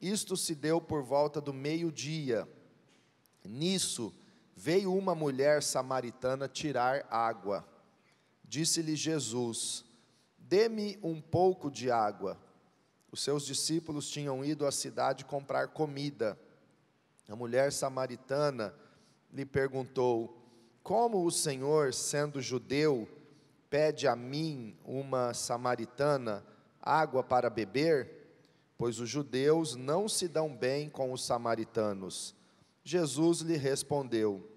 Isto se deu por volta do meio-dia. Nisso, veio uma mulher samaritana tirar água. Disse-lhe Jesus: dê-me um pouco de água. Os seus discípulos tinham ido à cidade comprar comida. A mulher samaritana lhe perguntou: como o Senhor, sendo judeu, pede a mim, uma samaritana, água para beber? Pois os judeus não se dão bem com os samaritanos. Jesus lhe respondeu: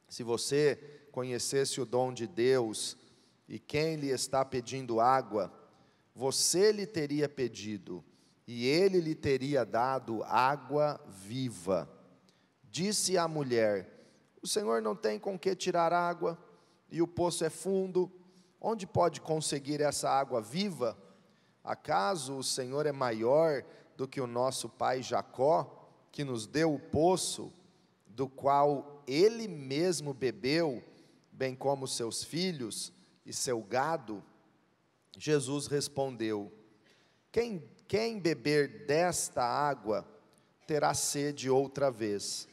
se você conhecesse o dom de Deus e quem lhe está pedindo água, você lhe teria pedido, e ele lhe teria dado água viva. Disse a mulher: o Senhor não tem com que tirar água, e o poço é fundo. Onde pode conseguir essa água viva? Acaso o Senhor é maior do que o nosso pai Jacó, que nos deu o poço, do qual ele mesmo bebeu, bem como seus filhos e seu gado? Jesus respondeu: quem beber desta água terá sede outra vez,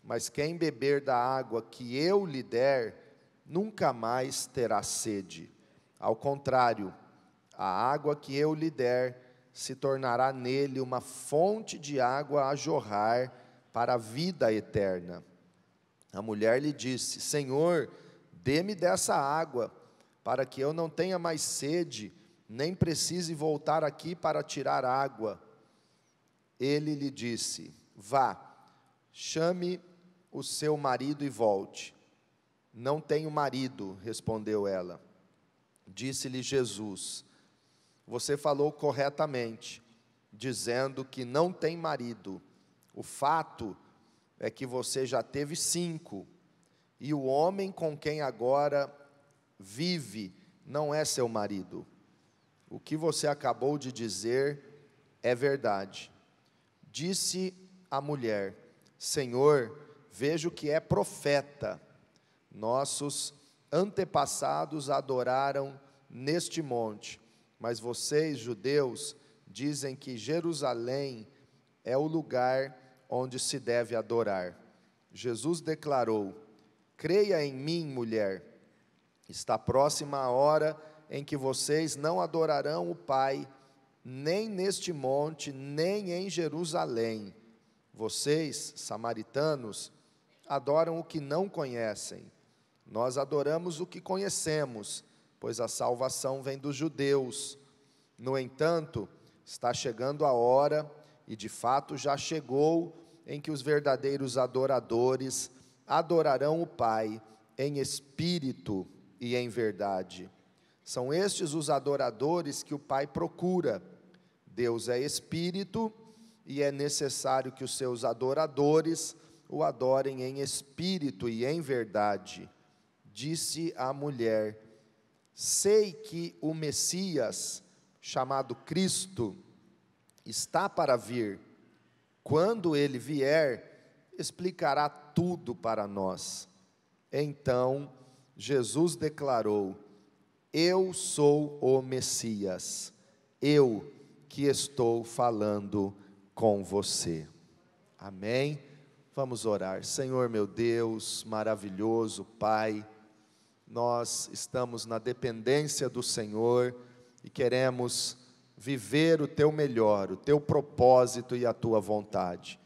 mas quem beber da água que eu lhe der, nunca mais terá sede. Ao contrário, a água que eu lhe der se tornará nele uma fonte de água a jorrar para a vida eterna. A mulher lhe disse: Senhor, dê-me dessa água, para que eu não tenha mais sede, nem precise voltar aqui para tirar água. Ele lhe disse: vá, chame o seu marido e volte. Não tenho marido, respondeu ela. Disse-lhe Jesus: você falou corretamente, dizendo que não tem marido. O fato é que você já teve 5, e o homem com quem agora vive não é seu marido. O que você acabou de dizer é verdade. Disse a mulher: Senhor, vejo que é profeta. Nossos antepassados adoraram neste monte, mas vocês, judeus, dizem que Jerusalém é o lugar onde se deve adorar. Jesus declarou: creia em mim, mulher, está próxima a hora em que vocês não adorarão o Pai, nem neste monte, nem em Jerusalém. Vocês, samaritanos, adoram o que não conhecem. Nós adoramos o que conhecemos, pois a salvação vem dos judeus. No entanto, está chegando a hora, e de fato já chegou, em que os verdadeiros adoradores adorarão o Pai em espírito e em verdade. São estes os adoradores que o Pai procura. Deus é espírito, e é necessário que os seus adoradores o adorem em espírito e em verdade. Disse a mulher: sei que o Messias, chamado Cristo, está para vir. Quando ele vier, explicará tudo para nós. Então Jesus declarou: eu sou o Messias, eu que estou falando com você. Amém? Vamos orar. Senhor meu Deus, maravilhoso Pai, nós estamos na dependência do Senhor e queremos viver o Teu melhor, o Teu propósito e a Tua vontade.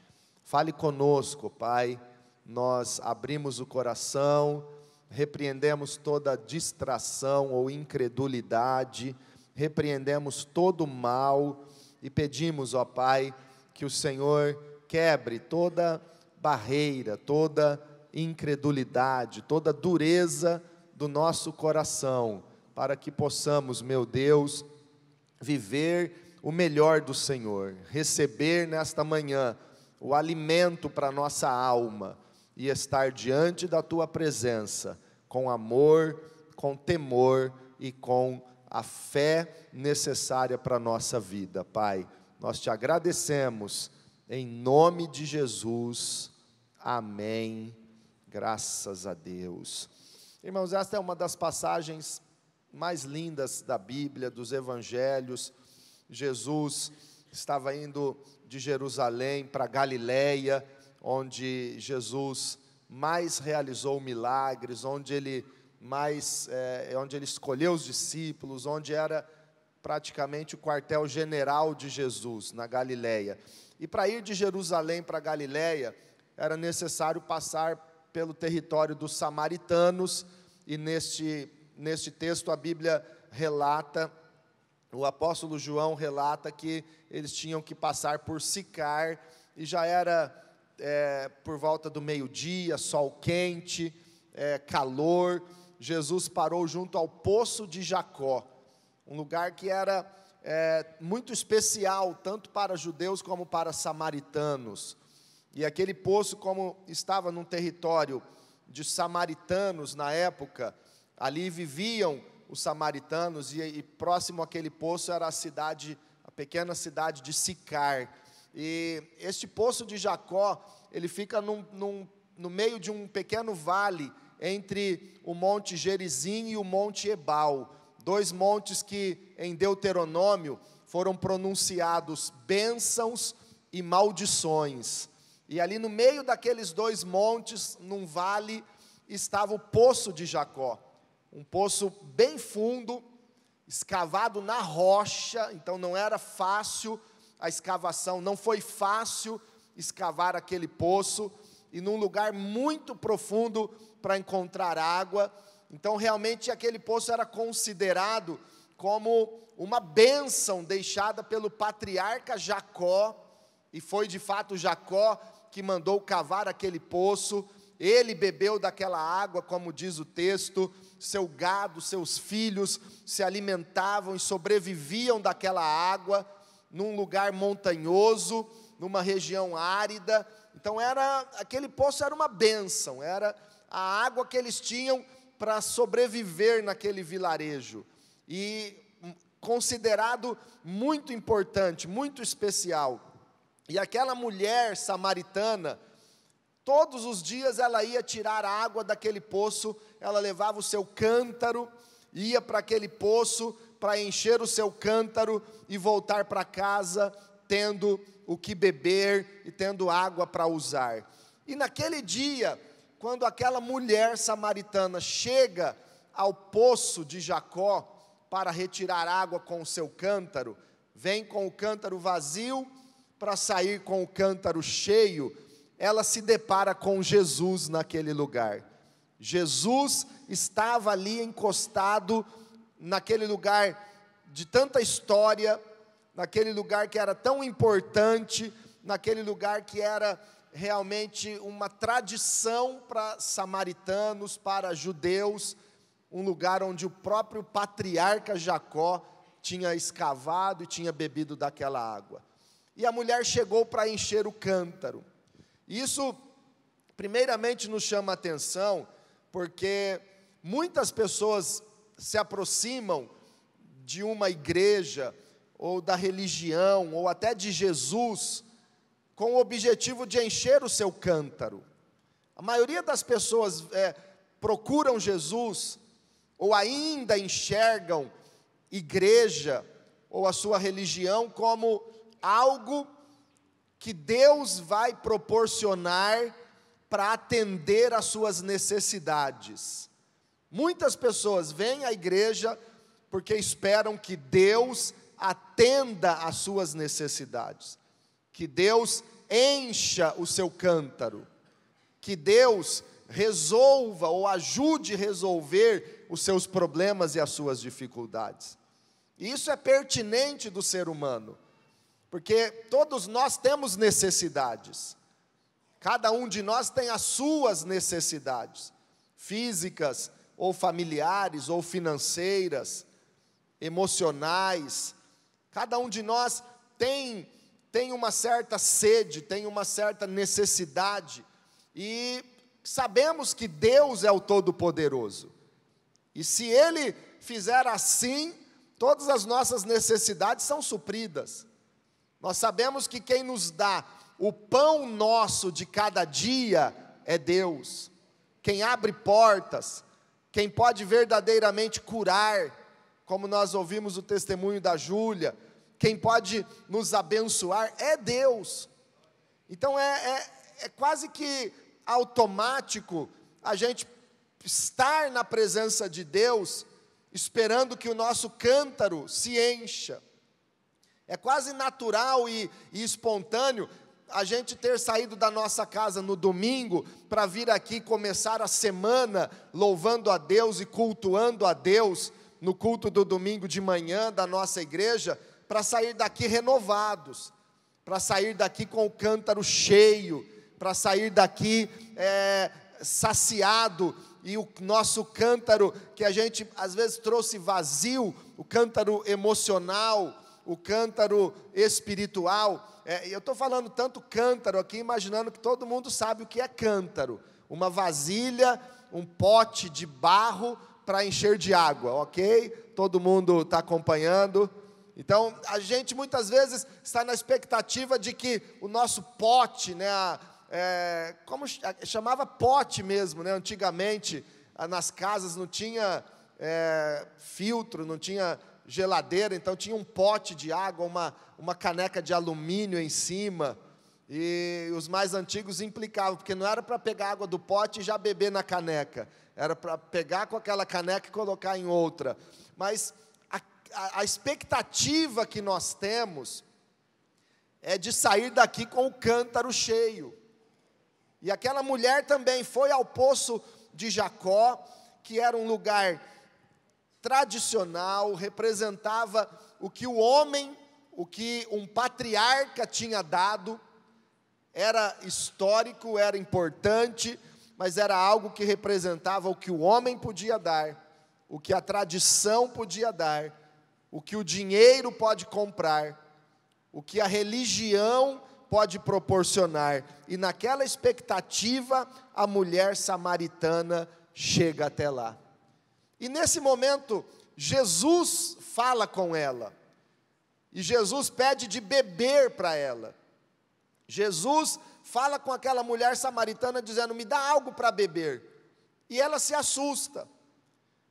Fale conosco, Pai. Nós abrimos o coração, repreendemos toda distração ou incredulidade, repreendemos todo o mal e pedimos, ó Pai, que o Senhor quebre toda barreira, toda incredulidade, toda dureza do nosso coração, para que possamos, meu Deus, viver o melhor do Senhor, receber nesta manhã o alimento para a nossa alma e estar diante da Tua presença com amor, com temor e com a fé necessária para a nossa vida. Pai, nós Te agradecemos em nome de Jesus. Amém. Graças a Deus. Irmãos, esta é uma das passagens mais lindas da Bíblia, dos Evangelhos. Jesus estava indo de Jerusalém para Galiléia, onde Jesus mais realizou milagres, onde ele escolheu os discípulos, onde era praticamente o quartel-general de Jesus, na Galiléia. E para ir de Jerusalém para Galiléia, era necessário passar pelo território dos samaritanos, e neste texto a Bíblia relata, o apóstolo João relata que eles tinham que passar por Sicar, e já era por volta do meio-dia, sol quente, calor. Jesus parou junto ao Poço de Jacó, um lugar que era muito especial, tanto para judeus como para samaritanos. E aquele poço, como estava num território de samaritanos na época, ali viviam os samaritanos, e próximo àquele poço era a pequena cidade de Sicar. E este Poço de Jacó, ele fica no meio de um pequeno vale, entre o Monte Gerizim e o Monte Ebal, 2 montes que em Deuteronômio foram pronunciados bênçãos e maldições. E ali no meio daqueles 2 montes, num vale, estava o Poço de Jacó, um poço bem fundo, escavado na rocha. Então não era fácil a escavação, não foi fácil escavar aquele poço, e num lugar muito profundo para encontrar água. Então realmente aquele poço era considerado como uma bênção deixada pelo patriarca Jacó, e foi de fato Jacó que mandou cavar aquele poço. Ele bebeu daquela água, como diz o texto, seu gado, seus filhos se alimentavam e sobreviviam daquela água, num lugar montanhoso, numa região árida. Então aquele poço era uma bênção, era a água que eles tinham para sobreviver naquele vilarejo, e considerado muito importante, muito especial. E aquela mulher samaritana, todos os dias ela ia tirar a água daquele poço, ela levava o seu cântaro, ia para aquele poço para encher o seu cântaro e voltar para casa, tendo o que beber e tendo água para usar. E naquele dia, quando aquela mulher samaritana chega ao Poço de Jacó para retirar água com o seu cântaro, vem com o cântaro vazio para sair com o cântaro cheio, ela se depara com Jesus naquele lugar. Jesus estava ali encostado, naquele lugar de tanta história, naquele lugar que era tão importante, naquele lugar que era realmente uma tradição para samaritanos, para judeus, um lugar onde o próprio patriarca Jacó tinha escavado e tinha bebido daquela água. E a mulher chegou para encher o cântaro. Isso, primeiramente, nos chama a atenção, porque muitas pessoas se aproximam de uma igreja, ou da religião, ou até de Jesus, com o objetivo de encher o seu cântaro. A maioria das pessoas procuram Jesus, ou ainda enxergam igreja, ou a sua religião, como algo que Deus vai proporcionar para atender às suas necessidades. Muitas pessoas vêm à igreja porque esperam que Deus atenda às suas necessidades, que Deus encha o seu cântaro, que Deus resolva ou ajude a resolver os seus problemas e as suas dificuldades. E isso é pertinente do ser humano, porque todos nós temos necessidades. Cada um de nós tem as suas necessidades, físicas, ou familiares, ou financeiras, emocionais. Cada um de nós tem uma certa sede, tem uma certa necessidade, e sabemos que Deus é o Todo-Poderoso, e se Ele fizer assim, todas as nossas necessidades são supridas. Nós sabemos que quem nos dá o pão nosso de cada dia é Deus, quem abre portas, quem pode verdadeiramente curar, como nós ouvimos o testemunho da Júlia, quem pode nos abençoar é Deus. Então é quase que automático a gente estar na presença de Deus, esperando que o nosso cântaro se encha. É quase natural e espontâneo a gente ter saído da nossa casa no domingo para vir aqui começar a semana louvando a Deus e cultuando a Deus no culto do domingo de manhã da nossa igreja, para sair daqui renovados, para sair daqui com o cântaro cheio, para sair daqui saciado, e o nosso cântaro que a gente às vezes trouxe vazio, o cântaro emocional, o cântaro espiritual. Eu estou falando tanto cântaro aqui, imaginando que todo mundo sabe o que é cântaro. Uma vasilha, um pote de barro para encher de água, ok? Todo mundo está acompanhando? Então, a gente muitas vezes está na expectativa de que o nosso pote, né, como chamava pote mesmo, né, antigamente, nas casas não tinha filtro, não tinha geladeira, então tinha um pote de água, uma caneca de alumínio em cima, e os mais antigos implicavam, porque não era para pegar água do pote e já beber na caneca, era para pegar com aquela caneca e colocar em outra. Mas a expectativa que nós temos é de sair daqui com o cântaro cheio. E aquela mulher também foi ao poço de Jacó, que era um lugar tradicional, representava o que o homem, o que um patriarca tinha dado, era histórico, era importante, mas era algo que representava o que o homem podia dar, o que a tradição podia dar, o que o dinheiro pode comprar, o que a religião pode proporcionar. E naquela expectativa, a mulher samaritana chega até lá. E nesse momento, Jesus fala com ela. E Jesus pede de beber para ela. Jesus fala com aquela mulher samaritana dizendo: me dá algo para beber. E ela se assusta,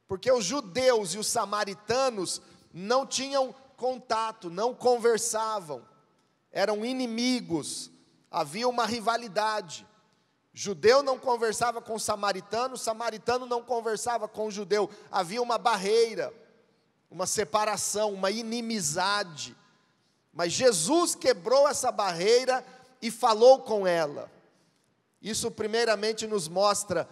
porque os judeus e os samaritanos não tinham contato, não conversavam, eram inimigos, havia uma rivalidade. Judeu não conversava com samaritano, samaritano não conversava com judeu, havia uma barreira, uma separação, uma inimizade. Mas Jesus quebrou essa barreira e falou com ela. Isso primeiramente nos mostra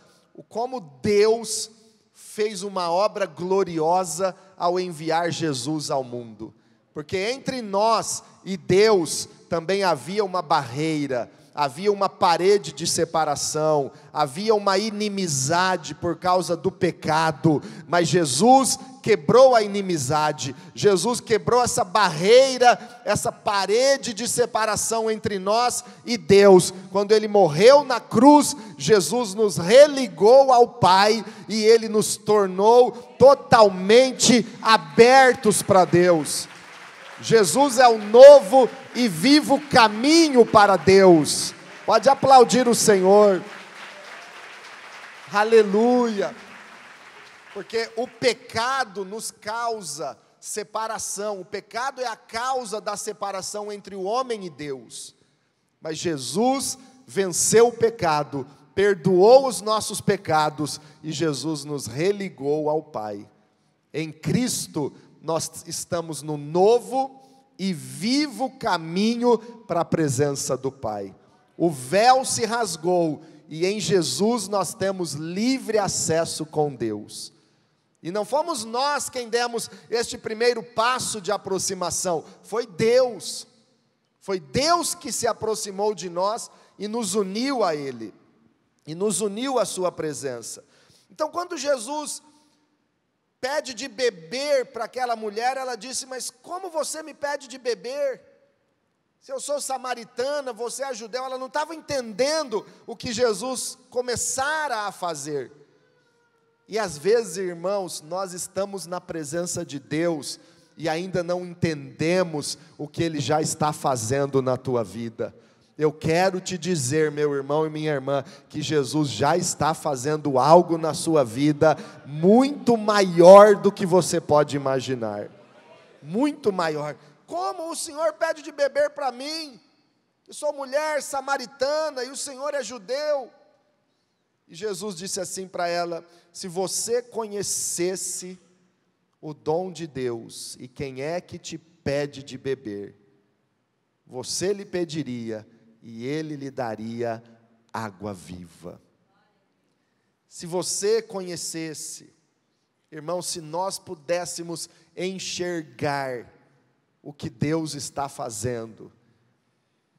como Deus fez uma obra gloriosa ao enviar Jesus ao mundo. Porque entre nós e Deus também havia uma barreira, havia uma parede de separação, havia uma inimizade por causa do pecado, mas Jesus quebrou a inimizade, Jesus quebrou essa barreira, essa parede de separação entre nós e Deus. Quando Ele morreu na cruz, Jesus nos religou ao Pai, e Ele nos tornou totalmente abertos para Deus. Jesus é o novo e vivo caminho para Deus. Pode aplaudir o Senhor. Aleluia. Porque o pecado nos causa separação. O pecado é a causa da separação entre o homem e Deus. Mas Jesus venceu o pecado, perdoou os nossos pecados, e Jesus nos religou ao Pai. Em Cristo nós estamos no novo e vivo caminho para a presença do Pai. O véu se rasgou, e em Jesus nós temos livre acesso com Deus. E não fomos nós quem demos este primeiro passo de aproximação, foi Deus. Foi Deus que se aproximou de nós e nos uniu a Ele, e nos uniu à sua presença. Então, quando Jesus pede de beber para aquela mulher, ela disse: mas como você me pede de beber? Se eu sou samaritana, você é judeu. Ela não estava entendendo o que Jesus começara a fazer. E às vezes, irmãos, nós estamos na presença de Deus e ainda não entendemos o que Ele já está fazendo na tua vida. Eu quero te dizer, meu irmão e minha irmã, que Jesus já está fazendo algo na sua vida muito maior do que você pode imaginar. Muito maior. Como o Senhor pede de beber para mim? Eu sou mulher samaritana e o Senhor é judeu. E Jesus disse assim para ela: se você conhecesse o dom de Deus e quem é que te pede de beber, você lhe pediria e ele lhe daria água viva. Se você conhecesse, irmão, se nós pudéssemos enxergar o que Deus está fazendo,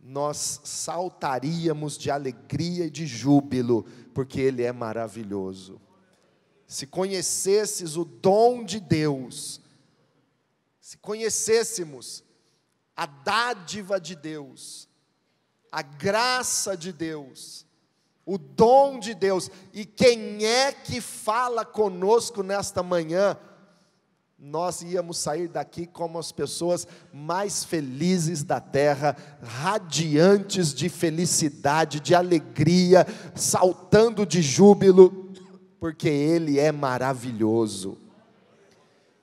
nós saltaríamos de alegria e de júbilo, porque Ele é maravilhoso. Se conhecesses o dom de Deus, se conhecêssemos a dádiva de Deus, a graça de Deus, o dom de Deus, e quem é que fala conosco nesta manhã, nós íamos sair daqui como as pessoas mais felizes da terra, radiantes de felicidade, de alegria, saltando de júbilo, porque Ele é maravilhoso.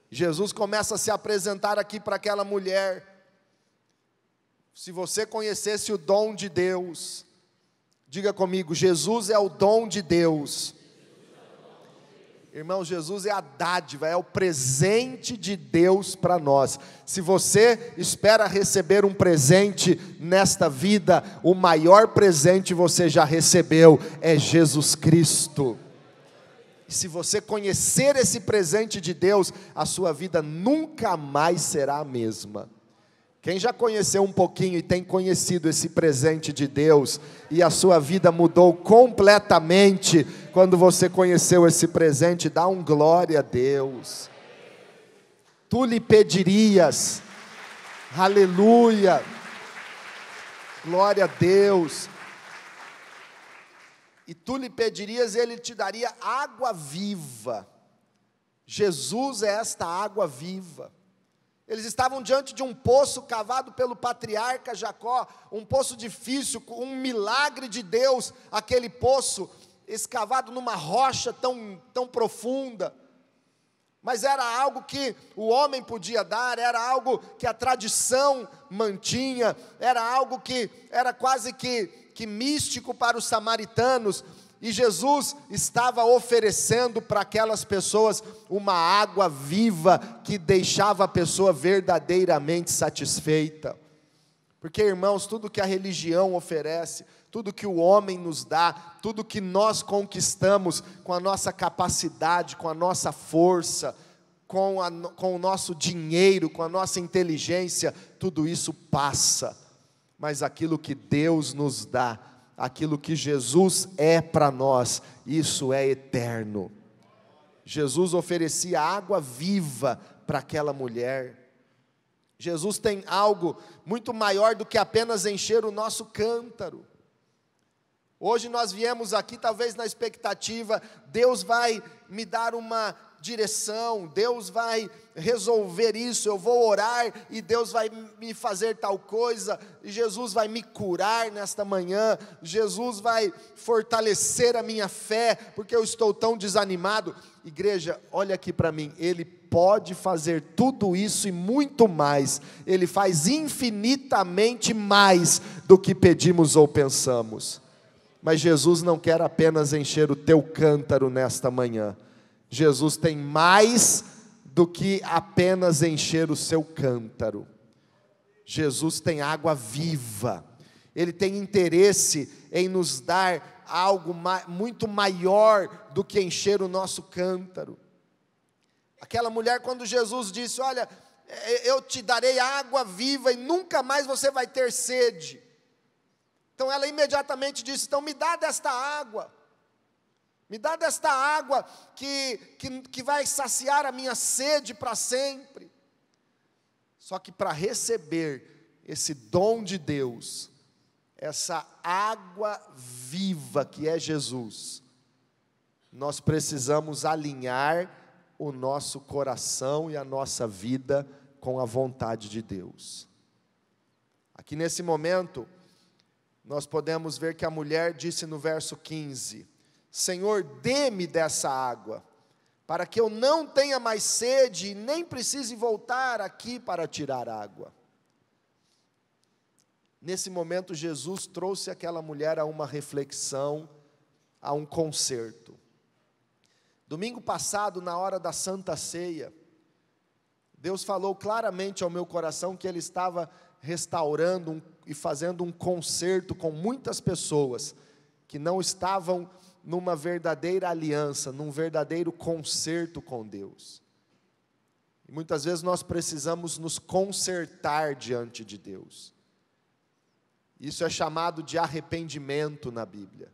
Jesus começa a se apresentar aqui para aquela mulher. Se você conhecesse o dom de Deus, diga comigo: Jesus é o dom de Deus. Irmão, Jesus é a dádiva, é o presente de Deus para nós. Se você espera receber um presente nesta vida, o maior presente você já recebeu, é Jesus Cristo. E se você conhecer esse presente de Deus, a sua vida nunca mais será a mesma. Quem já conheceu um pouquinho e tem conhecido esse presente de Deus, e a sua vida mudou completamente, quando você conheceu esse presente, dá um glória a Deus. Tu lhe pedirias, aleluia, glória a Deus, e tu lhe pedirias, ele te daria água viva. Jesus é esta água viva. Eles estavam diante de um poço cavado pelo patriarca Jacó, um poço difícil, um milagre de Deus, aquele poço escavado numa rocha tão profunda, mas era algo que o homem podia dar, era algo que a tradição mantinha, era algo que era quase que místico para os samaritanos. E Jesus estava oferecendo para aquelas pessoas uma água viva que deixava a pessoa verdadeiramente satisfeita. Porque, irmãos, tudo que a religião oferece, tudo que o homem nos dá, tudo que nós conquistamos com a nossa capacidade, com a nossa força, com o nosso dinheiro, com a nossa inteligência, tudo isso passa. Mas aquilo que Deus nos dá, aquilo que Jesus é para nós, isso é eterno. Jesus oferecia água viva para aquela mulher. Jesus tem algo muito maior do que apenas encher o nosso cântaro. Hoje nós viemos aqui talvez na expectativa, Deus vai me dar uma direção, Deus vai resolver isso, eu vou orar e Deus vai me fazer tal coisa, e Jesus vai me curar nesta manhã, Jesus vai fortalecer a minha fé, porque eu estou tão desanimado. Igreja, olha aqui para mim, Ele pode fazer tudo isso e muito mais, Ele faz infinitamente mais do que pedimos ou pensamos. Mas Jesus não quer apenas encher o teu cântaro nesta manhã. Jesus tem mais do que apenas encher o seu cântaro. Jesus tem água viva. Ele tem interesse em nos dar algo muito maior do que encher o nosso cântaro. Aquela mulher, quando Jesus disse: olha, eu te darei água viva e nunca mais você vai ter sede. Então ela imediatamente disse: então me dá desta água. Me dá desta água que vai saciar a minha sede para sempre. Só que para receber esse dom de Deus, essa água viva que é Jesus, nós precisamos alinhar o nosso coração e a nossa vida com a vontade de Deus. Aqui nesse momento, nós podemos ver que a mulher disse no verso 15: Senhor, dê-me dessa água, para que eu não tenha mais sede e nem precise voltar aqui para tirar água. Nesse momento, Jesus trouxe aquela mulher a uma reflexão, a um conserto. Domingo passado, na hora da Santa Ceia, Deus falou claramente ao meu coração que Ele estava restaurando e fazendo um conserto com muitas pessoas que não estavam numa verdadeira aliança, num verdadeiro conserto com Deus. E muitas vezes nós precisamos nos consertar diante de Deus. Isso é chamado de arrependimento na Bíblia.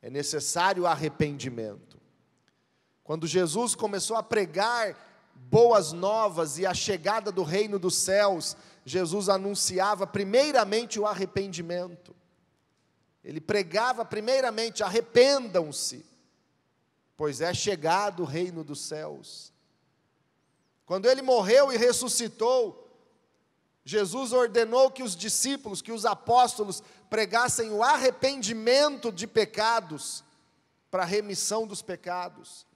É necessário arrependimento. Quando Jesus começou a pregar boas novas e a chegada do reino dos céus, Jesus anunciava primeiramente o arrependimento. Ele pregava primeiramente: arrependam-se, pois é chegado o reino dos céus. Quando Ele morreu e ressuscitou, Jesus ordenou que os discípulos, que os apóstolos pregassem o arrependimento de pecados, para a remissão dos pecados,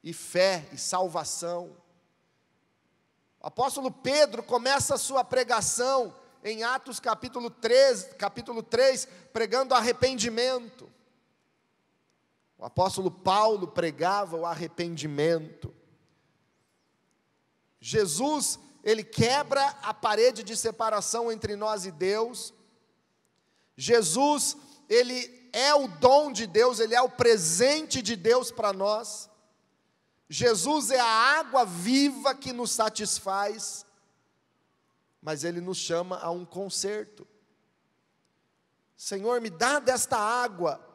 e fé e salvação. O apóstolo Pedro começa a sua pregação em Atos capítulo 3, pregando arrependimento. O apóstolo Paulo pregava o arrependimento. Jesus, Ele quebra a parede de separação entre nós e Deus. Jesus, Ele é o dom de Deus, Ele é o presente de Deus para nós. Jesus é a água viva que nos satisfaz, mas Ele nos chama a um conserto. Senhor, me dá desta água.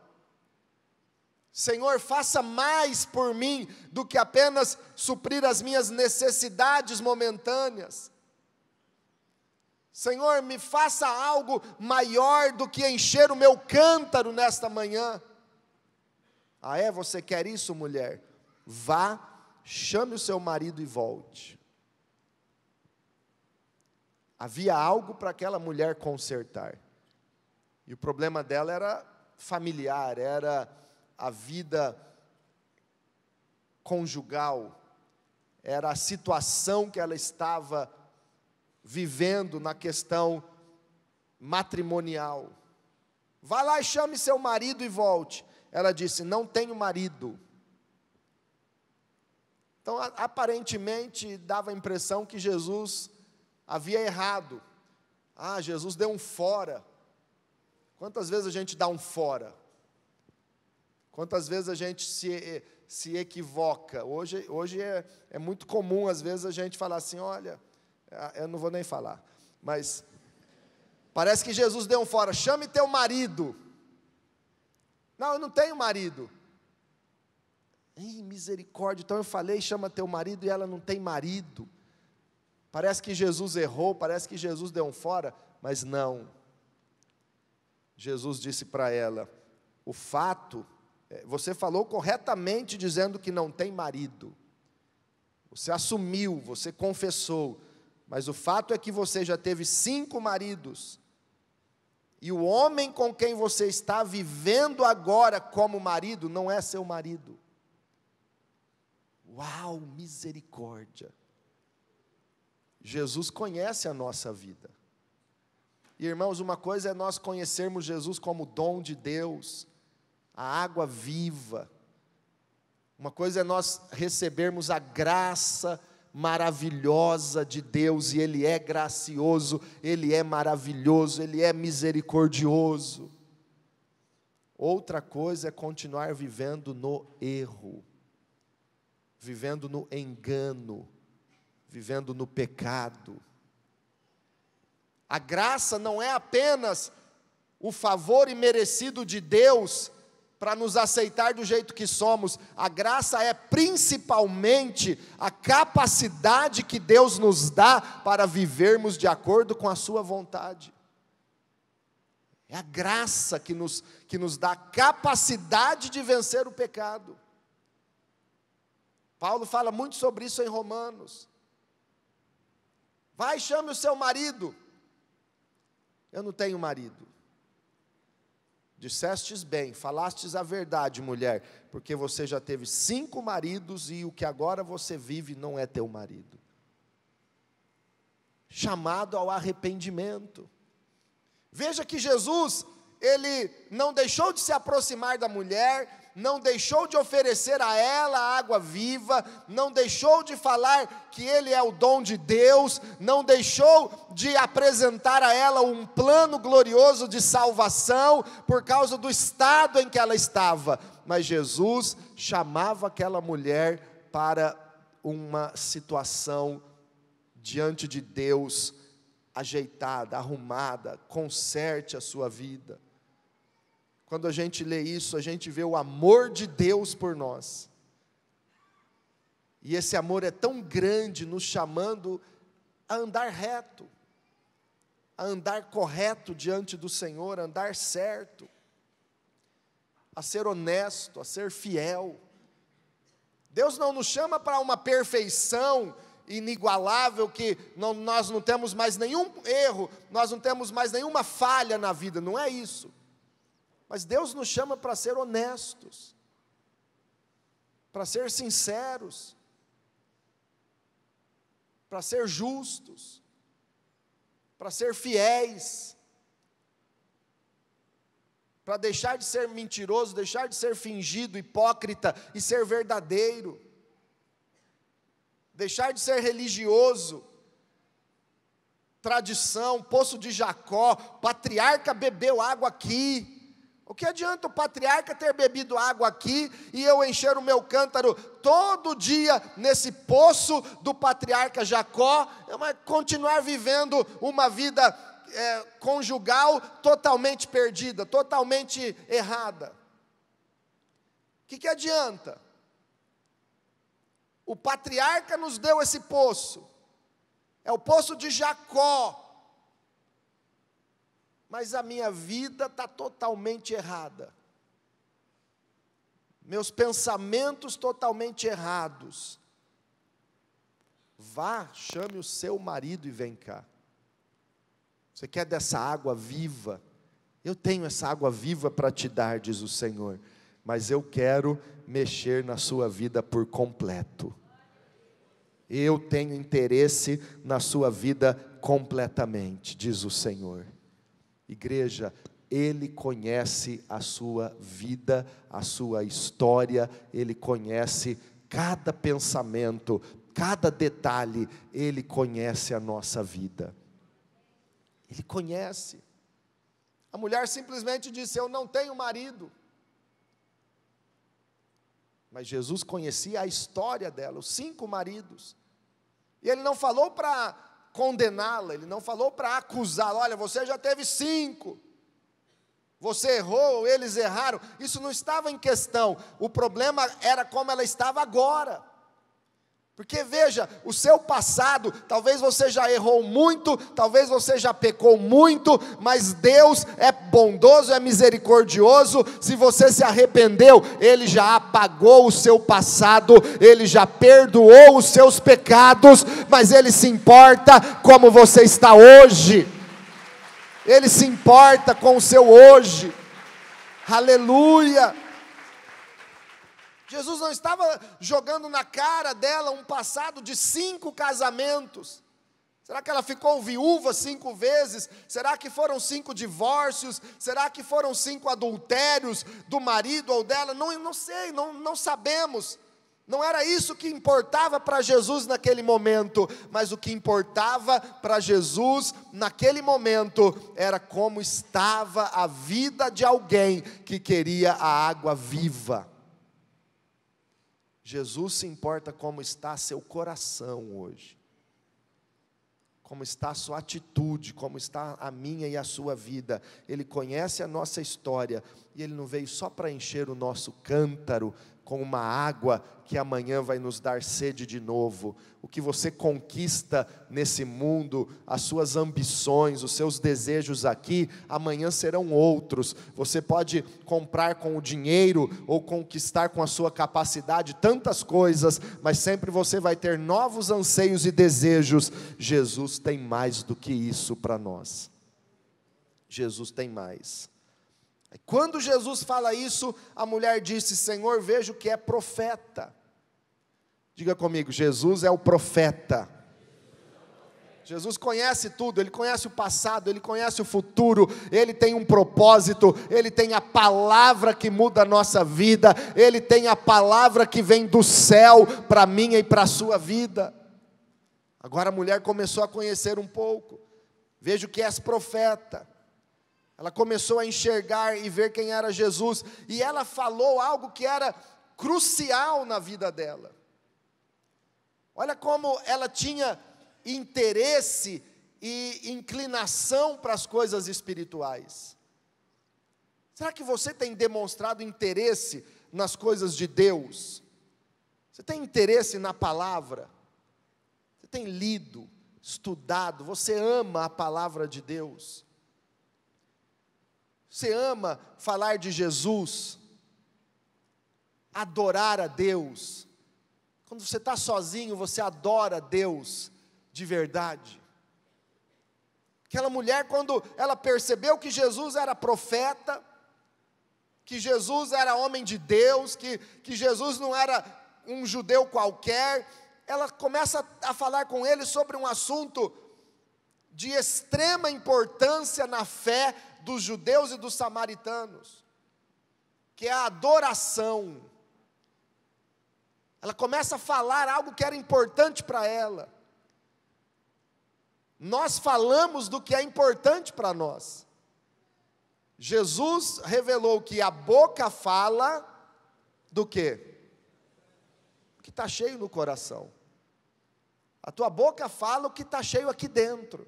Senhor, faça mais por mim do que apenas suprir as minhas necessidades momentâneas. Senhor, me faça algo maior do que encher o meu cântaro nesta manhã. Ah, é? Você quer isso, mulher? Vá, chame o seu marido e volte. Havia algo para aquela mulher consertar. E o problema dela era familiar, era a vida conjugal, era a situação que ela estava vivendo na questão matrimonial. Vá lá e chame seu marido e volte. Ela disse: não tenho marido. Então, aparentemente, dava a impressão que Jesus havia errado. Ah, Jesus deu um fora. Quantas vezes a gente dá um fora? Quantas vezes a gente se equivoca? Hoje é muito comum, às vezes, a gente falar assim: olha, eu não vou nem falar, mas parece que Jesus deu um fora. Chame teu marido. Não, eu não tenho marido. Ih, misericórdia, então eu falei: chama teu marido, e ela não tem marido. Parece que Jesus errou, parece que Jesus deu um fora, mas não. Jesus disse para ela: o fato, você falou corretamente dizendo que não tem marido. Você assumiu, você confessou, mas o fato é que você já teve 5 maridos. E o homem com quem você está vivendo agora como marido não é seu marido. Uau, misericórdia. Jesus conhece a nossa vida. E, irmãos, uma coisa é nós conhecermos Jesus como dom de Deus, a água viva. Uma coisa é nós recebermos a graça maravilhosa de Deus, e Ele é gracioso, Ele é maravilhoso, Ele é misericordioso. Outra coisa é continuar vivendo no erro, vivendo no engano, vivendo no pecado. A graça não é apenas o favor imerecido de Deus para nos aceitar do jeito que somos. A graça é principalmente a capacidade que Deus nos dá para vivermos de acordo com a sua vontade. É a graça que nos dá capacidade de vencer o pecado. Paulo fala muito sobre isso em Romanos. Vai, chame o seu marido. Eu não tenho marido. Dissestes bem, falastes a verdade, mulher, porque você já teve 5 maridos e o que agora você vive não é teu marido. chamado ao arrependimento. Veja que Jesus, ele não deixou de se aproximar da mulher, não deixou de oferecer a ela água viva, não deixou de falar que ele é o dom de Deus, não deixou de apresentar a ela um plano glorioso de salvação, por causa do estado em que ela estava. Mas Jesus chamava aquela mulher para uma situação diante de Deus, ajeitada, arrumada, conserte a sua vida. Quando a gente lê isso, a gente vê o amor de Deus por nós. E esse amor é tão grande, nos chamando a andar reto, a andar correto diante do Senhor, a andar certo, a ser honesto, a ser fiel. Deus não nos chama para uma perfeição inigualável, que nós não temos mais nenhum erro, nós não temos mais nenhuma falha na vida, não é isso. Mas Deus nos chama para ser honestos, para ser sinceros, para ser justos, para ser fiéis, para deixar de ser mentiroso, deixar de ser fingido, hipócrita e ser verdadeiro, deixar de ser religioso, tradição, poço de Jacó, patriarca bebeu água aqui. O que adianta o patriarca ter bebido água aqui e eu encher o meu cântaro todo dia nesse poço do patriarca Jacó, mas continuar vivendo uma vida conjugal totalmente perdida, totalmente errada? O que adianta? O patriarca nos deu esse poço, é o poço de Jacó, mas a minha vida está totalmente errada, meus pensamentos totalmente errados. Vá, chame o seu marido e vem cá. Você quer dessa água viva? Eu tenho essa água viva para te dar, diz o Senhor, mas eu quero mexer na sua vida por completo. Eu tenho interesse na sua vida completamente, diz o Senhor. Igreja, Ele conhece a sua vida, a sua história, Ele conhece cada pensamento, cada detalhe, Ele conhece a nossa vida. Ele conhece. A mulher simplesmente disse: eu não tenho marido. Mas Jesus conhecia a história dela, os 5 maridos. E Ele não falou para condená-la, Ele não falou para acusá-la. Olha, você já teve 5. Você errou, eles erraram. Isso não estava em questão. O problema era como ela estava agora. Porque veja, o seu passado, talvez você já errou muito, talvez você já pecou muito, mas Deus é bondoso, é misericordioso. Se você se arrependeu, Ele já apagou o seu passado, Ele já perdoou os seus pecados, mas Ele se importa como você está hoje. Ele se importa com o seu hoje. Aleluia! Jesus não estava jogando na cara dela um passado de 5 casamentos. Será que ela ficou viúva 5 vezes? Será que foram 5 divórcios? Será que foram 5 adultérios do marido ou dela? Não sei, não sabemos. Não era isso que importava para Jesus naquele momento, mas o que importava para Jesus naquele momento era como estava a vida de alguém que queria a água viva. Jesus se importa como está seu coração hoje, como está a sua atitude, como está a minha e a sua vida. Ele conhece a nossa história e Ele não veio só para encher o nosso cântaro com uma água que amanhã vai nos dar sede de novo. O que você conquista nesse mundo, as suas ambições, os seus desejos aqui, amanhã serão outros. Você pode comprar com o dinheiro ou conquistar com a sua capacidade tantas coisas, mas sempre você vai ter novos anseios e desejos. Jesus tem mais do que isso para nós. Jesus tem mais. Quando Jesus fala isso, a mulher disse: Senhor, vejo que é profeta. Diga comigo, Jesus é o profeta. Jesus conhece tudo, Ele conhece o passado, Ele conhece o futuro, Ele tem um propósito, Ele tem a palavra que muda a nossa vida, Ele tem a palavra que vem do céu para a minha e para a sua vida. Agora a mulher começou a conhecer um pouco, vejo que és profeta, ela começou a enxergar e ver quem era Jesus, e ela falou algo que era crucial na vida dela. Olha como ela tinha interesse e inclinação para as coisas espirituais. Será que você tem demonstrado interesse nas coisas de Deus? Você tem interesse na palavra? Você tem lido, estudado? Você ama a palavra de Deus? Você ama falar de Jesus? Adorar a Deus? Quando você está sozinho, você adora a Deus de verdade. Aquela mulher, quando ela percebeu que Jesus era profeta, que Jesus era homem de Deus, que Jesus não era um judeu qualquer, ela começa a falar com ele sobre um assunto de extrema importância na fé dos judeus e dos samaritanos, que é a adoração. Ela começa a falar algo que era importante para ela. Nós falamos do que é importante para nós. Jesus revelou que a boca fala do quê? O que está cheio no coração. A tua boca fala o que está cheio aqui dentro.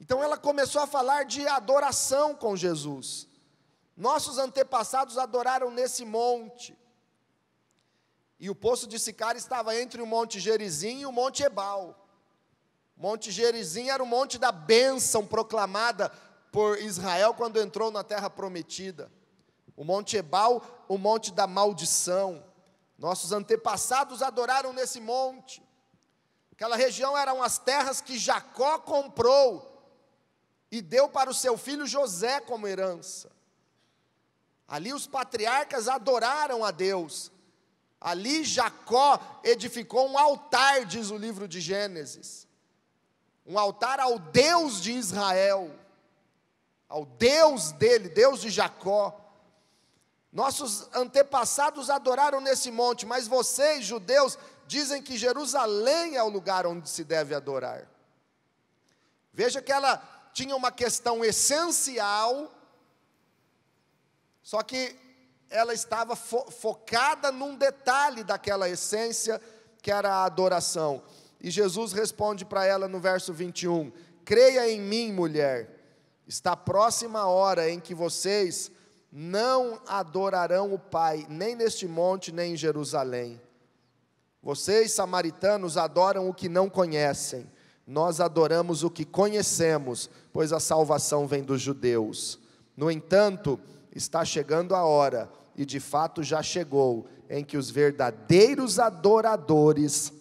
Então ela começou a falar de adoração com Jesus. Nossos antepassados adoraram nesse monte. E o poço de Sicar estava entre o Monte Gerizim e o Monte Ebal. Monte Gerizim era o monte da bênção proclamada por Israel quando entrou na terra prometida. O Monte Ebal, o monte da maldição. Nossos antepassados adoraram nesse monte. Aquela região eram as terras que Jacó comprou e deu para o seu filho José como herança. Ali os patriarcas adoraram a Deus. Ali Jacó edificou um altar, diz o livro de Gênesis. Um altar ao Deus de Israel, ao Deus dele, Deus de Jacó. Nossos antepassados adoraram nesse monte, mas vocês, judeus, dizem que Jerusalém é o lugar onde se deve adorar. Veja que ela tinha uma questão essencial, só que ela estava focada num detalhe daquela essência, que era a adoração. E Jesus responde para ela no verso 21, creia em mim, mulher, está próxima a hora em que vocês não adorarão o Pai, nem neste monte, nem em Jerusalém. Vocês, samaritanos, adoram o que não conhecem, nós adoramos o que conhecemos, pois a salvação vem dos judeus. No entanto, está chegando a hora, e de fato já chegou, em que os verdadeiros adoradores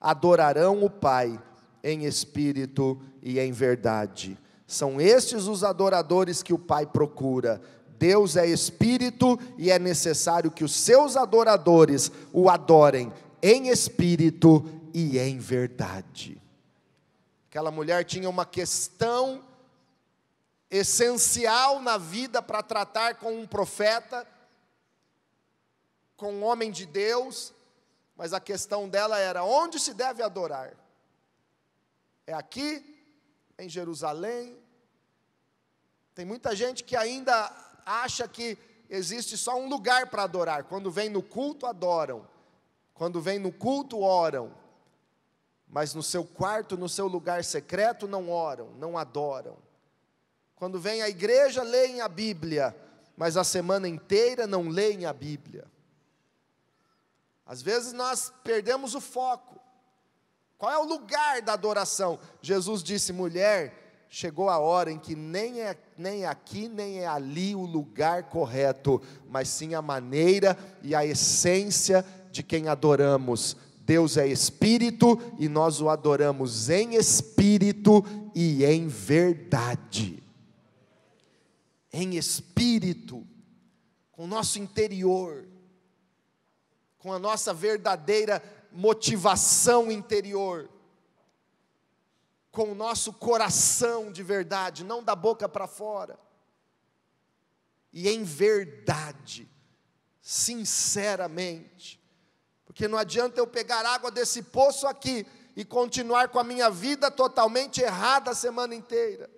adorarão o Pai em espírito e em verdade. São estes os adoradores que o Pai procura. Deus é espírito e é necessário que os seus adoradores o adorem em espírito e em verdade. Aquela mulher tinha uma questão essencial na vida para tratar com um profeta, com um homem de Deus, mas a questão dela era: onde se deve adorar? É aqui, em Jerusalém? Tem muita gente que ainda acha que existe só um lugar para adorar. Quando vem no culto, adoram. Quando vem no culto, oram. Mas no seu quarto, no seu lugar secreto, não oram, não adoram. Quando vem à igreja, leem a Bíblia, mas a semana inteira não leem a Bíblia. Às vezes nós perdemos o foco. Qual é o lugar da adoração? Jesus disse: mulher, chegou a hora em que nem é aqui, nem é ali o lugar correto, mas sim a maneira e a essência de quem adoramos. Deus é espírito e nós o adoramos em espírito e em verdade. Em espírito, com o nosso interior, com a nossa verdadeira motivação interior. com o nosso coração de verdade, não da boca para fora. E em verdade, sinceramente. Porque não adianta eu pegar água desse poço aqui e continuar com a minha vida totalmente errada a semana inteira.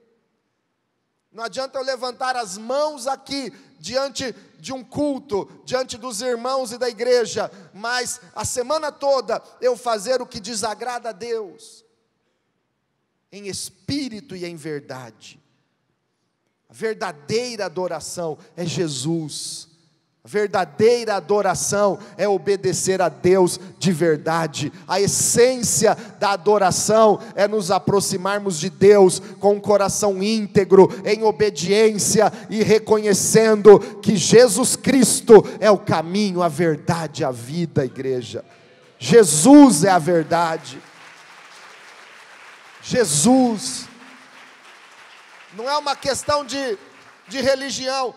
Não adianta eu levantar as mãos aqui, diante de um culto, diante dos irmãos e da igreja, mas a semana toda eu fazer o que desagrada a Deus, em espírito e em verdade. A verdadeira adoração é Jesus. A verdadeira adoração é obedecer a Deus de verdade. A essência da adoração é nos aproximarmos de Deus com um coração íntegro, em obediência e reconhecendo que Jesus Cristo é o caminho, a verdade, a vida, igreja. Jesus é a verdade. Jesus. Não é uma questão de religião.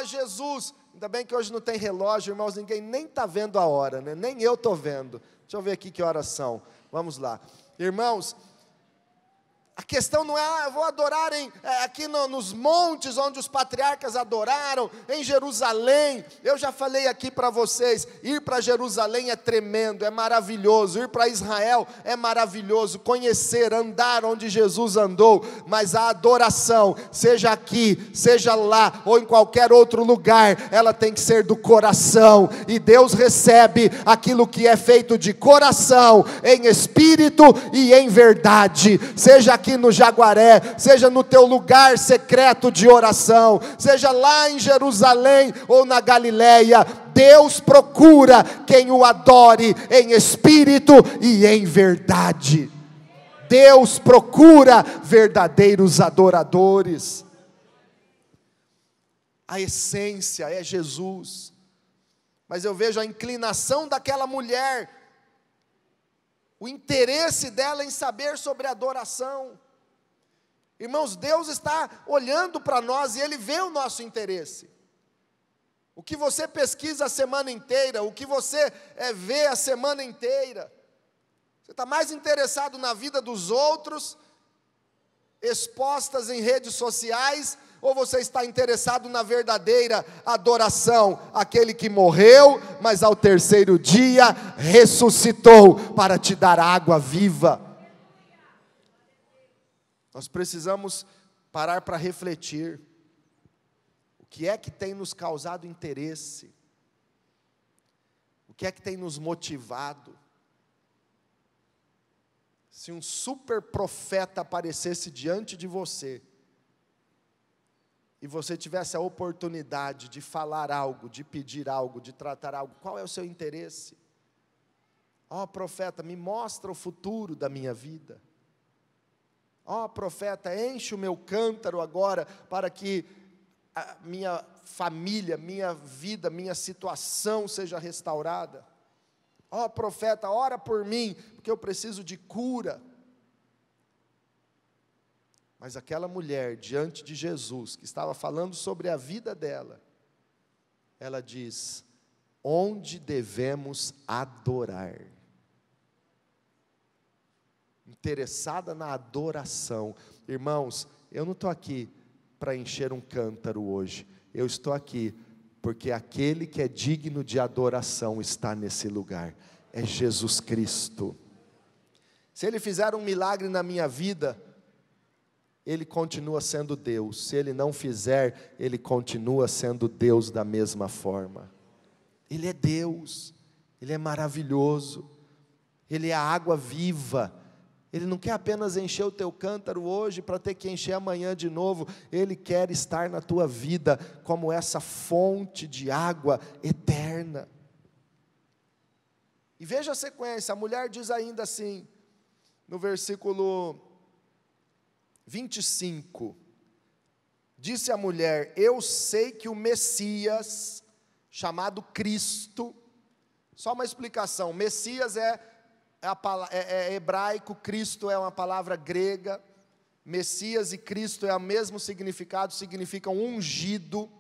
Jesus. Ainda bem que hoje não tem relógio, irmãos, ninguém nem está vendo a hora, né? Nem eu estou vendo. Deixa eu ver aqui que horas são. Vamos lá. Irmãos, a questão não é, eu vou adorar aqui nos montes onde os patriarcas adoraram, em Jerusalém. Eu já falei aqui para vocês, ir para Jerusalém é tremendo, é maravilhoso. Ir para Israel é maravilhoso, conhecer, andar onde Jesus andou. Mas a adoração, seja aqui, seja lá, ou em qualquer outro lugar, ela tem que ser do coração. E Deus recebe aquilo que é feito de coração, em espírito e em verdade. Seja aqui no Jaguaré, seja no teu lugar secreto de oração, seja lá em Jerusalém ou na Galileia, Deus procura quem o adore em espírito e em verdade. Deus procura verdadeiros adoradores. A essência é Jesus. Mas eu vejo a inclinação daquela mulher, o interesse dela em saber sobre adoração. Irmãos, Deus está olhando para nós e Ele vê o nosso interesse. O que você pesquisa a semana inteira, o que você vê a semana inteira. Você está mais interessado na vida dos outros, expostas em redes sociais, ou você está interessado na verdadeira adoração? Aquele que morreu, mas ao terceiro dia ressuscitou para te dar água viva. Nós precisamos parar para refletir. O que é que tem nos causado interesse? O que é que tem nos motivado? Se um super profeta aparecesse diante de você, e você tivesse a oportunidade de falar algo, de pedir algo, de tratar algo, qual é o seu interesse? Profeta, me mostra o futuro da minha vida. Profeta, enche o meu cântaro agora, para que a minha família, minha vida, minha situação seja restaurada. Profeta, ora por mim, porque eu preciso de cura. Mas aquela mulher, diante de Jesus, que estava falando sobre a vida dela, ela diz: onde devemos adorar? Interessada na adoração. Irmãos, eu não estou aqui para encher um cântaro hoje. Eu estou aqui porque aquele que é digno de adoração está nesse lugar. É Jesus Cristo. Se Ele fizer um milagre na minha vida, Ele continua sendo Deus. Se Ele não fizer, Ele continua sendo Deus da mesma forma. Ele é Deus, Ele é maravilhoso, Ele é a água viva. Ele não quer apenas encher o teu cântaro hoje para ter que encher amanhã de novo. Ele quer estar na tua vida como essa fonte de água eterna. E veja a sequência, a mulher diz ainda assim, no versículo 25, disse a mulher: eu sei que o Messias, chamado Cristo, só uma explicação, Messias é hebraico, Cristo é uma palavra grega, Messias e Cristo é o mesmo significado, significam ungido,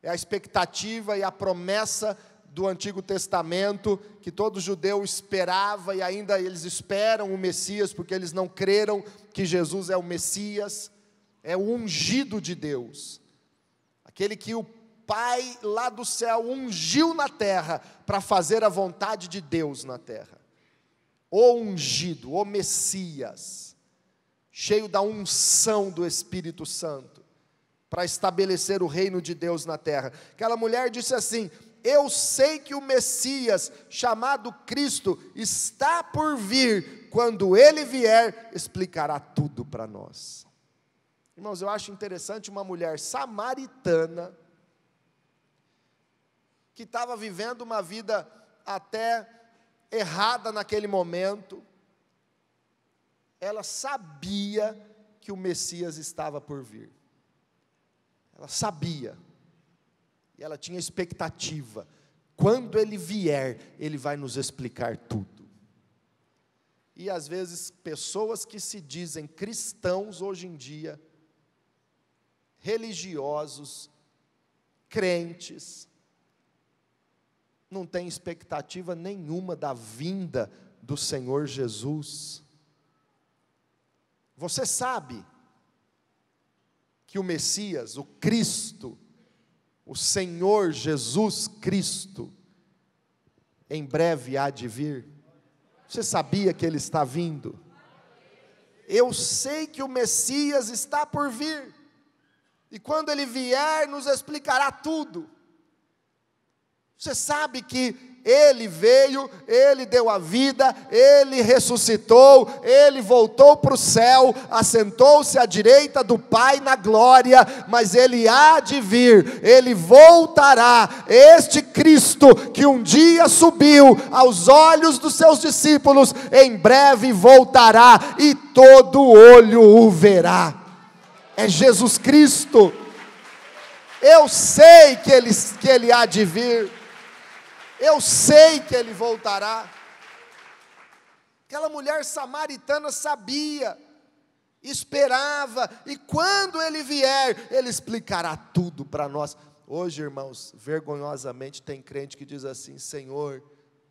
é a expectativa e a promessa do Antigo Testamento, que todo judeu esperava, e ainda eles esperam o Messias, porque eles não creram que Jesus é o Messias, é o ungido de Deus, aquele que o Pai lá do céu ungiu na terra para fazer a vontade de Deus na terra. O ungido, o Messias, cheio da unção do Espírito Santo, para estabelecer o reino de Deus na terra. Aquela mulher disse assim: eu sei que o Messias, chamado Cristo, está por vir. Quando ele vier, explicará tudo para nós. Irmãos, eu acho interessante uma mulher samaritana, que estava vivendo uma vida até errada naquele momento, ela sabia que o Messias estava por vir. Ela sabia. E ela tinha expectativa. Quando ele vier, ele vai nos explicar tudo. E às vezes, pessoas que se dizem cristãos hoje em dia, religiosos, crentes, não têm expectativa nenhuma da vinda do Senhor Jesus. Você sabe que o Messias, o Cristo, o Senhor Jesus Cristo, em breve há de vir? Você sabia que Ele está vindo? Eu sei que o Messias está por vir, e quando Ele vier, nos explicará tudo. Você sabe que Ele veio, Ele deu a vida, Ele ressuscitou, Ele voltou para o céu, assentou-se à direita do Pai na glória, mas Ele há de vir, Ele voltará. Este Cristo que um dia subiu aos olhos dos seus discípulos, em breve voltará, e todo olho o verá. É Jesus Cristo. Eu sei que Ele há de vir. Eu sei que Ele voltará. Aquela mulher samaritana sabia, esperava, e quando Ele vier, Ele explicará tudo para nós. Hoje, irmãos, vergonhosamente tem crente que diz assim: Senhor,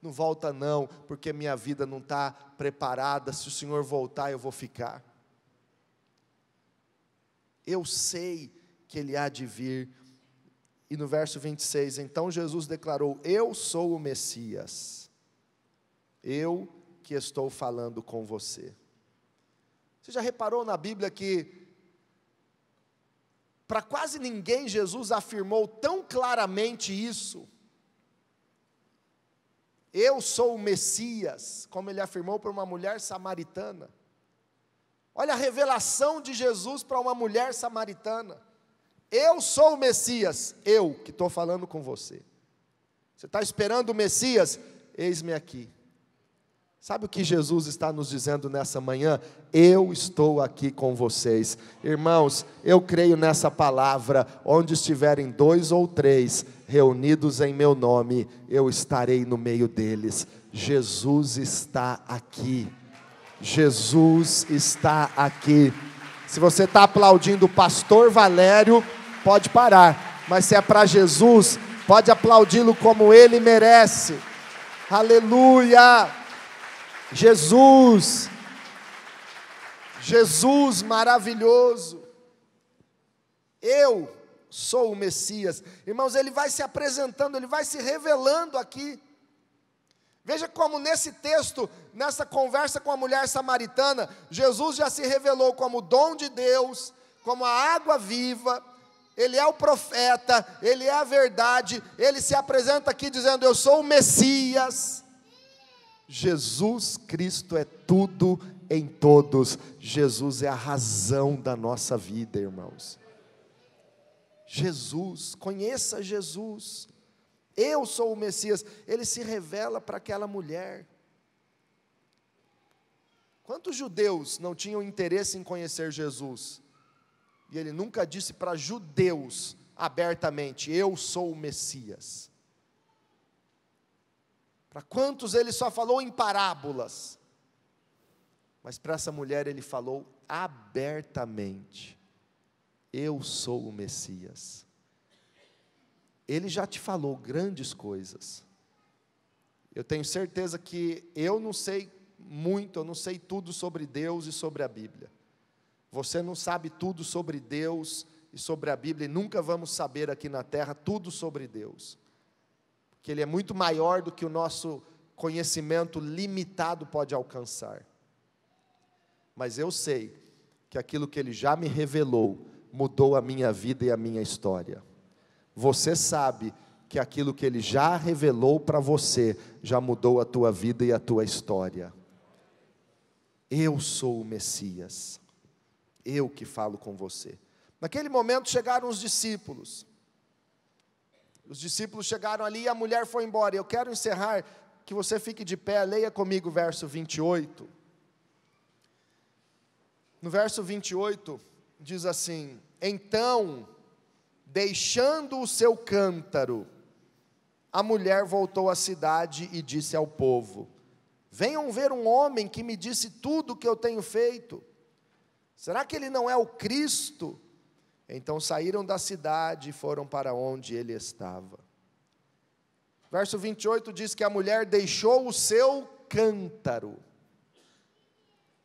não volta não, porque minha vida não está preparada, se o Senhor voltar eu vou ficar. Eu sei que Ele há de vir. E no verso 26, então Jesus declarou: eu sou o Messias, eu que estou falando com você. Você já reparou na Bíblia que, para quase ninguém, Jesus afirmou tão claramente isso? Eu sou o Messias, como Ele afirmou para uma mulher samaritana. Olha a revelação de Jesus para uma mulher samaritana. Eu sou o Messias, eu que estou falando com você. Você está esperando o Messias? Eis-me aqui. Sabe o que Jesus está nos dizendo nessa manhã? Eu estou aqui com vocês. Irmãos, eu creio nessa palavra: onde estiverem 2 ou 3 reunidos em meu nome, eu estarei no meio deles. Jesus está aqui. Jesus está aqui. Se você está aplaudindo o pastor Valério, pode parar, mas se é para Jesus, pode aplaudi-lo como Ele merece. Aleluia! Jesus, Jesus maravilhoso. Eu sou o Messias. Irmãos, Ele vai se apresentando, Ele vai se revelando aqui. Veja como nesse texto, nessa conversa com a mulher samaritana, Jesus já se revelou como o dom de Deus, como a água viva. Ele é o profeta, Ele é a verdade. Ele se apresenta aqui dizendo: eu sou o Messias. Jesus Cristo é tudo em todos. Jesus é a razão da nossa vida, irmãos. Jesus, conheça Jesus. Eu sou o Messias. Ele se revela para aquela mulher. Quantos judeus não tinham interesse em conhecer Jesus? E Ele nunca disse para judeus abertamente: eu sou o Messias. Para quantos Ele só falou em parábolas? Mas para essa mulher Ele falou abertamente: eu sou o Messias. Ele já te falou grandes coisas. Eu tenho certeza que eu não sei muito, eu não sei tudo sobre Deus e sobre a Bíblia. Você não sabe tudo sobre Deus e sobre a Bíblia, e nunca vamos saber aqui na terra tudo sobre Deus, porque Ele é muito maior do que o nosso conhecimento limitado pode alcançar. Mas eu sei que aquilo que Ele já me revelou mudou a minha vida e a minha história. Você sabe que aquilo que Ele já revelou para você já mudou a tua vida e a tua história. Eu sou o Messias. Eu que falo com você. Naquele momento chegaram os discípulos. Os discípulos chegaram ali e a mulher foi embora. Eu quero encerrar, que você fique de pé, leia comigo o verso 28. No verso 28, diz assim: então, deixando o seu cântaro, a mulher voltou à cidade e disse ao povo: venham ver um homem que me disse tudo o que eu tenho feito. Será que ele não é o Cristo? Então saíram da cidade e foram para onde ele estava. Verso 28 diz que a mulher deixou o seu cântaro.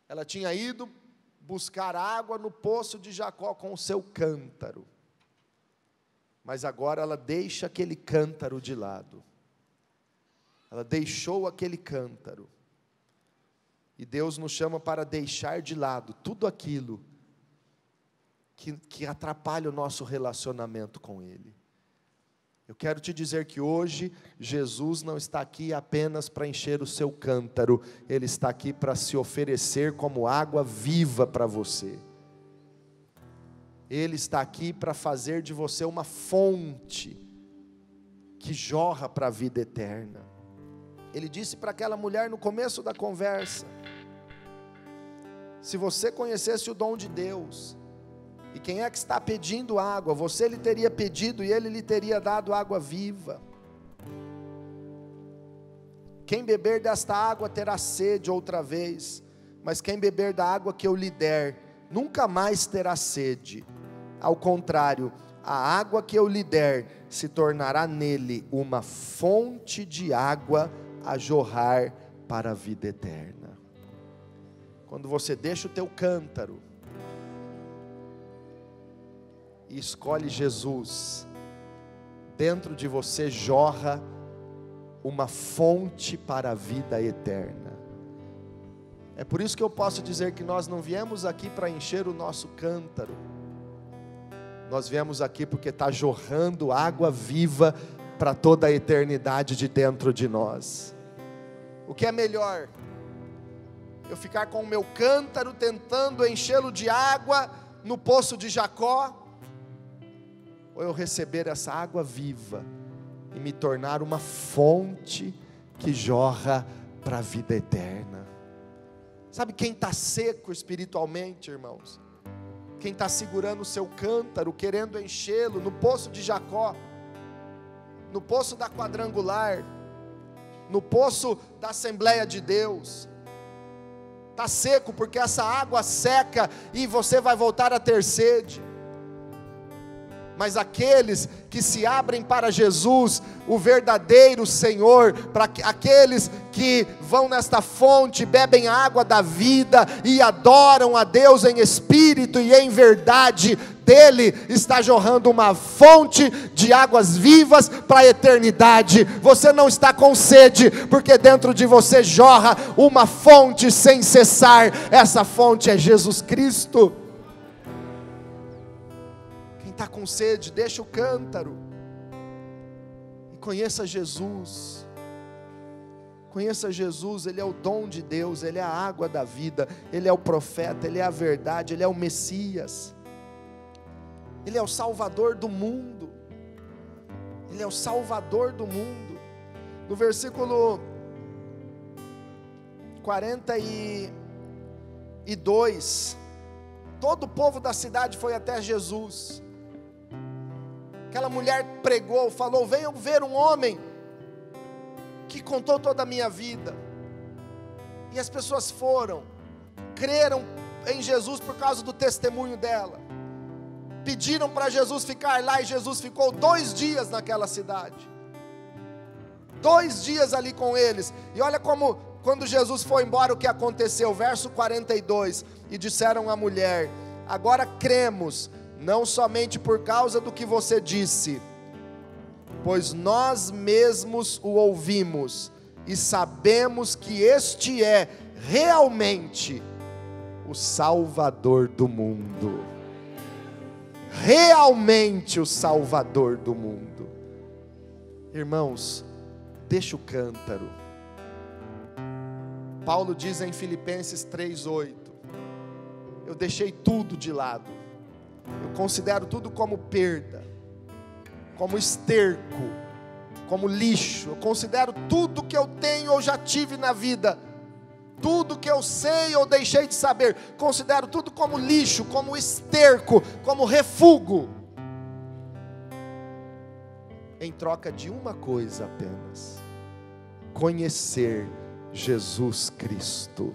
Ela tinha ido buscar água no poço de Jacó com o seu cântaro. Mas agora ela deixa aquele cântaro de lado. Ela deixou aquele cântaro. E Deus nos chama para deixar de lado tudo aquilo que atrapalha o nosso relacionamento com Ele. Eu quero te dizer que hoje, Jesus não está aqui apenas para encher o seu cântaro, Ele está aqui para se oferecer como água viva para você. Ele está aqui para fazer de você uma fonte que jorra para a vida eterna. Ele disse para aquela mulher no começo da conversa: se você conhecesse o dom de Deus, e quem é que está pedindo água, você lhe teria pedido e Ele lhe teria dado água viva. Quem beber desta água terá sede outra vez, mas quem beber da água que eu lhe der, nunca mais terá sede. Ao contrário, a água que eu lhe der se tornará nele uma fonte de água a jorrar para a vida eterna. Quando você deixa o teu cântaro e escolhe Jesus, dentro de você jorra uma fonte para a vida eterna. É por isso que eu posso dizer que nós não viemos aqui para encher o nosso cântaro, nós viemos aqui porque está jorrando água viva para toda a eternidade de dentro de nós. O que é melhor? Eu ficar com o meu cântaro tentando enchê-lo de água no poço de Jacó, ou eu receber essa água viva e me tornar uma fonte que jorra para a vida eterna? Sabe quem está seco espiritualmente, irmãos? Quem está segurando o seu cântaro, querendo enchê-lo no poço de Jacó, no poço da quadrangular, no poço da Assembleia de Deus. Está seco porque essa água seca e você vai voltar a ter sede. Mas aqueles que se abrem para Jesus, o verdadeiro Senhor, para aqueles que vão nesta fonte, bebem a água da vida e adoram a Deus em espírito e em verdade, dele está jorrando uma fonte de águas vivas para a eternidade. Você não está com sede, porque dentro de você jorra uma fonte sem cessar. Essa fonte é Jesus Cristo. Está com sede, deixa o cântaro e conheça Jesus. Conheça Jesus, Ele é o dom de Deus, Ele é a água da vida, Ele é o profeta, Ele é a verdade, Ele é o Messias, Ele é o Salvador do mundo, Ele é o Salvador do mundo. No versículo 42, todo o povo da cidade foi até Jesus. Aquela mulher pregou, falou: venham ver um homem que contou toda a minha vida. E as pessoas foram, creram em Jesus por causa do testemunho dela. Pediram para Jesus ficar lá e Jesus ficou 2 dias naquela cidade. 2 dias ali com eles. E olha como, quando Jesus foi embora, o que aconteceu? Verso 42, e disseram à mulher: Agora cremos, não somente por causa do que você disse, pois nós mesmos o ouvimos e sabemos que este é realmente o Salvador do mundo. Realmente o Salvador do mundo. Irmãos, deixa o cântaro. Paulo diz em Filipenses 3:8: eu deixei tudo de lado, eu considero tudo como perda, como esterco, como lixo. Eu considero tudo que eu tenho ou já tive na vida, tudo que eu sei ou deixei de saber, considero tudo como lixo, como esterco, como refúgio, em troca de uma coisa apenas: conhecer Jesus Cristo.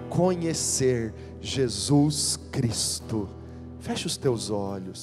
Conhecer Jesus Cristo. Feche os teus olhos.